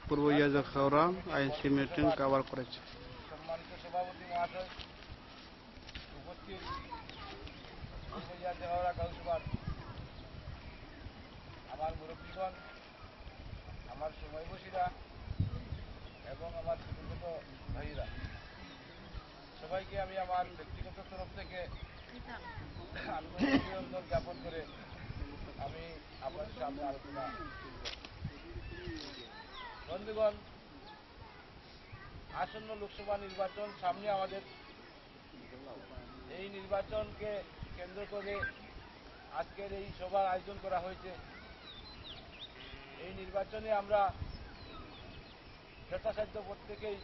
পূর্ব ইয়াজক Howrah INC meeting cover করেছে। সম্মানিত সভাপতি মহাশয়, উপস্থিত পূর্ব ইয়াজক হাওড়া কাউন্সিলর, আমার মুরব্বীগণ, আমার সময়বসীরা এবং আমার ছোট ছোট ভাইরা, সবাইকে আমি আমার ব্যক্তিগত তরফ থেকে অভিনন্দন জ্ঞাপন করে আমি আপনাদের সামনে আলোচনা। বন্ধুগণ, আসন্ন লোকসভা নির্বাচন সামনে আমাদের। এই নির্বাচনকে কেন্দ্র করে আজকের এই সভার আয়োজন করা হয়েছে। এই নির্বাচনে আমরা যথাসাধ্য প্রত্যেকেই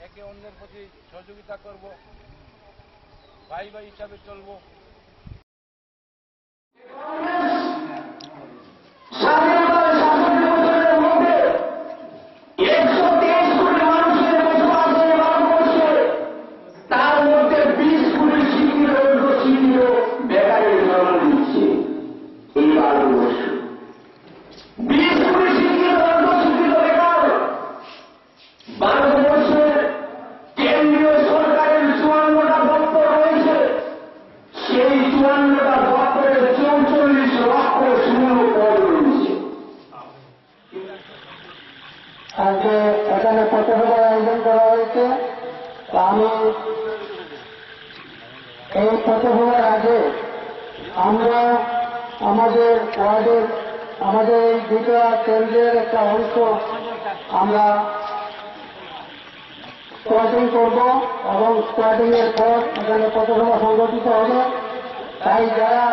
একে অন্যের প্রতি সহযোগিতা করব, ভাই ভাই হিসাবে চলব। আজকে এখানে পথসভার আয়োজন করা হয়েছে। আমি এই পথসভার আগে আমরা আমাদের ওয়ার্ডের আমাদের এই দুটা কেন্দ্রের একটা অংশ আমরা স্কোয়াটিং করব এবং স্কোয়াটিং এর পর এখানে পথসভা সংগঠিত হবে। তাই যারা